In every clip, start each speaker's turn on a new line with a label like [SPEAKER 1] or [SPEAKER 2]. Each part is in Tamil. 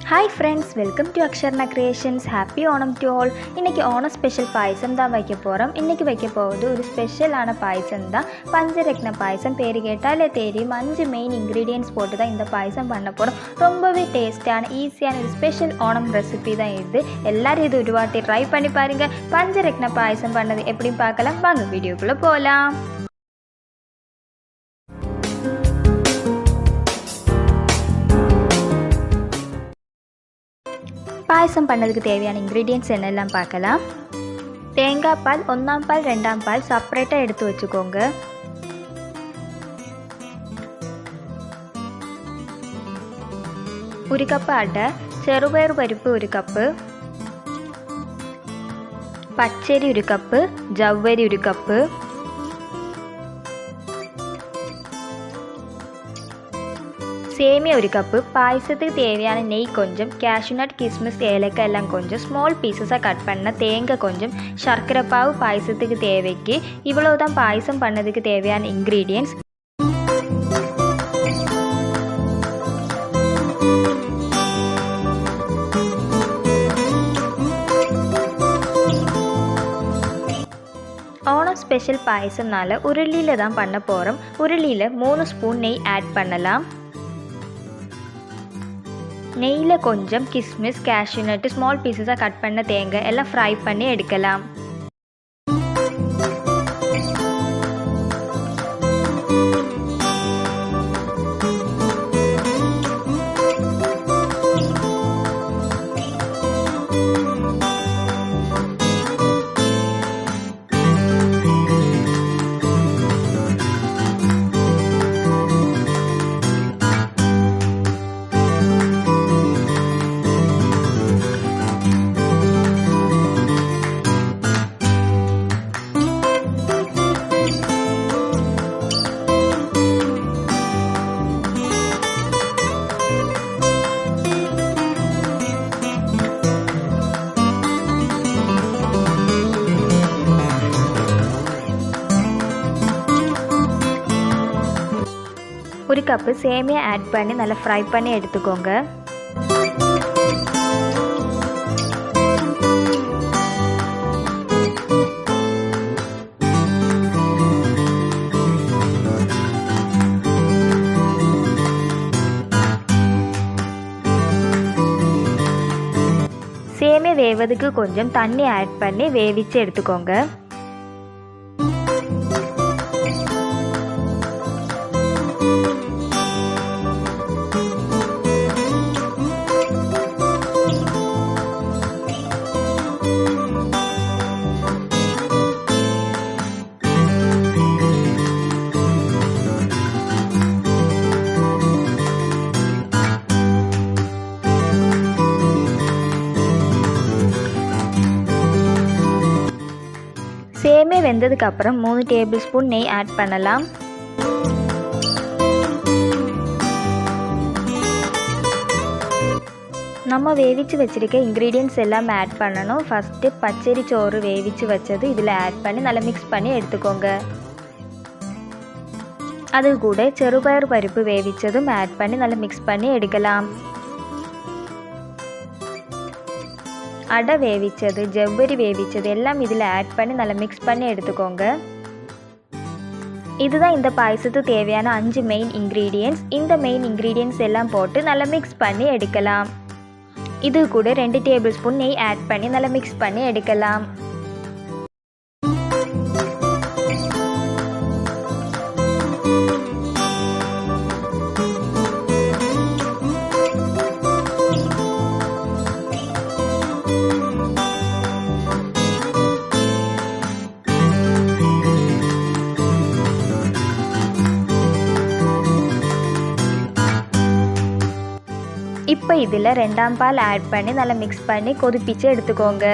[SPEAKER 1] Hi friends, welcome to Aksharna Creations. Happy Onam to all. இன்னைக்கு Onam ஸ்பெஷல் பாயசம் தான் வைக்க போகிறோம். இன்னைக்கு வைக்க போகிறது ஒரு ஸ்பெஷலான பாயசம் தான். பஞ்சரத்ன பாயசம். பேர் கேட்டாலே தெரியும். 5 மெயின் இன்க்ரீடியன்ட்ஸ் போட்டு தான் இந்த பாயசம் பண்ண போகிறோம். ரொம்பவே டேஸ்டான ஈஸியான ஒரு ஸ்பெஷல் ஓணம் ரெசிபி தான் இது. எல்லாரும் இது ஒரு வாட்டி ட்ரை பண்ணி பாருங்கள். பஞ்சரத்ன பாயசம் பண்ணது எப்படின்னு பார்க்கலாம். வாங்க வீடியோக்குள்ளே போகலாம். பாயசம் பண்ணதுக்கு தேவையான இன்க்ரீடியன்ட்ஸ் என்னெல்லாம் பார்க்கலாம். தேங்காய் பால், 1ஆம் பால் 2ஆம் பால் செப்பரேட்டாக எடுத்து வச்சுக்கோங்க. ஒரு கப்பு அடை, ചെറുപയർ പരിപ്പ് ഒരു കപ്പ്, പച്ചരി ഒരു കപ്പ്, ജവ്വരി ഒരു കപ്പ്, சேமியா ஒரு கப்பு, பாயசத்துக்கு தேவையான நெய் கொஞ்சம், கேஷ்யூநட் கிஸ்மிஸ் ஏலக்காய் எல்லாம் கொஞ்சம், ஸ்மால் பீசஸாக கட் பண்ண தேங்காய் கொஞ்சம், சர்க்கரை பாவு பாயசத்துக்கு தேவைக்கு. இவ்வளவுதான் பாயசம் பண்ணதுக்கு தேவையான இன்க்ரீடியன்ட்ஸ். ஓணம் ஸ்பெஷல் பாயசம்னால உருளியில் தான் பண்ண போகிறோம். உருளியில் 3 ஸ்பூன் நெய் ஆட் பண்ணலாம். நெய்யில் கொஞ்சம் கிஸ்மிஸ், கேஷ்யூநட், ஸ்மால் பீசஸாக கட் பண்ண தேங்காய் எல்லாம் ஃப்ரை பண்ணி எடுக்கலாம். ஒரு கப்பு சேமியா ஆட் பண்ணி நல்லா ஃப்ரை பண்ணி எடுத்துக்கோங்க. சேமியா வேவதுக்கு கொஞ்சம் தண்ணி ஆட் பண்ணி வேவிச்சு எடுத்துக்கோங்க. சேமியா வெந்ததுக்கு அப்புறம் 3 டேபிள் ஸ்பூன் நெய் ஆட் பண்ணலாம். நம்ம வேவிச்சு வச்சிருக்க இன்க்ரீடியன்ட்ஸ் எல்லாம் ஆட் பண்ணணும். ஃபஸ்ட்டு பச்சரி சோறு வேவிச்சு வச்சது இதில் ஆட் பண்ணி நல்லா மிக்ஸ் பண்ணி எடுத்துக்கோங்க. அது கூட ചെറുപയർ பருப்பு வேவிச்சதும் ஆட் பண்ணி நல்லா மிக்ஸ் பண்ணி எடுக்கலாம். அடை வேவிச்சது, ஜவ்வரி வேவிச்சது எல்லாம் இதில் ஆட் பண்ணி நல்லா மிக்ஸ் பண்ணி எடுத்துக்கோங்க. இதுதான் இந்த பாயசத்துக்கு தேவையான 5 மெயின் இன்க்ரீடியன்ட்ஸ். இந்த மெயின் இன்க்ரீடியன்ட்ஸ் எல்லாம் போட்டு நல்லா மிக்ஸ் பண்ணி எடுக்கலாம். இது கூட 2 டேபிள் ஸ்பூன் நெய் ஆட் பண்ணி நல்லா மிக்ஸ் பண்ணி எடுக்கலாம். இப்போ இதில் 2ஆம் பால் ஆட் பண்ணி நல்லா மிக்ஸ் பண்ணி கொதிப்பிச்சு எடுத்துக்கோங்க.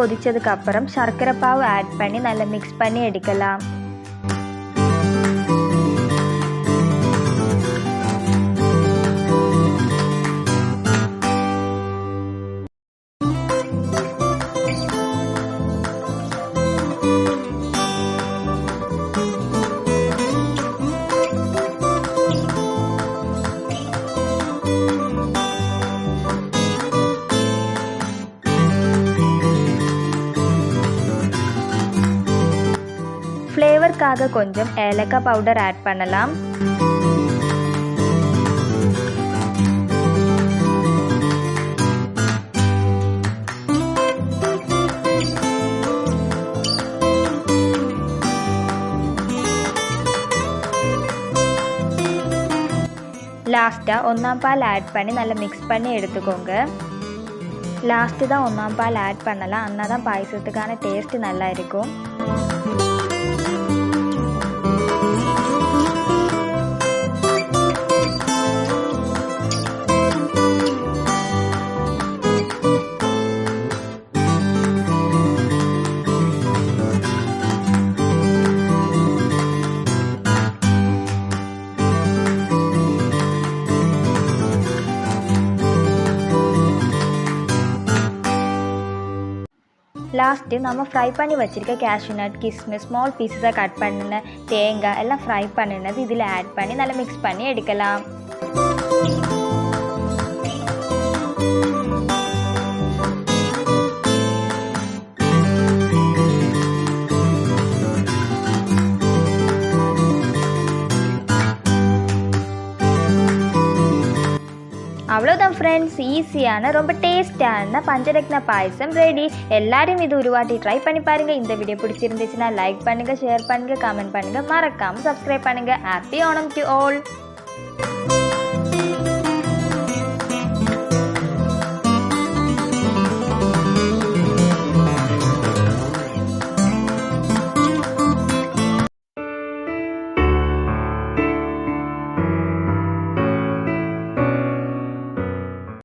[SPEAKER 1] கொதிச்சதுக்கு அப்புறம் சர்க்கரை பாவு ஆட் பண்ணி நல்லா மிக்ஸ் பண்ணி எடுக்கலாம். ஃப்ளேவருக்காக கொஞ்சம் ஏலக்காய் பவுடர் ஆட் பண்ணலாம். லாஸ்ட்டாக ஒன்றாம் பால் ஆட் பண்ணி நல்லா மிக்ஸ் பண்ணி எடுத்துக்கோங்க. லாஸ்ட்டு தான் ஒன்றாம் பால் ஆட் பண்ணலாம், ஆனால் தான் பாயசத்துக்கான டேஸ்ட்டு நல்லா இருக்கும். லாஸ்ட்டு நம்ம ஃப்ரை பண்ணி வச்சுருக்க கேஷ்யூ நட், கிஸ்மிஸ், ஸ்மால் பீஸஸாக கட் பண்ணின தேங்காய் எல்லாம் ஃப்ரை பண்ணினது இதில் ஆட் பண்ணி நல்லா மிக்ஸ் பண்ணி எடுக்கலாம். அவ்வளோதான் ஃப்ரெண்ட்ஸ், ஈஸியான ரொம்ப டேஸ்டான பஞ்சரத்ன பாயசம் ரெடி. எல்லாரும் இது ஒரு வாட்டி ட்ரை பண்ணி பாருங்கள். இந்த வீடியோ பிடிச்சிருந்துச்சுன்னா லைக் பண்ணுங்கள், ஷேர் பண்ணுங்கள், கமெண்ட் பண்ணுங்கள், மறக்காமல் சப்ஸ்கிரைப் பண்ணுங்கள். Happy Onam to all.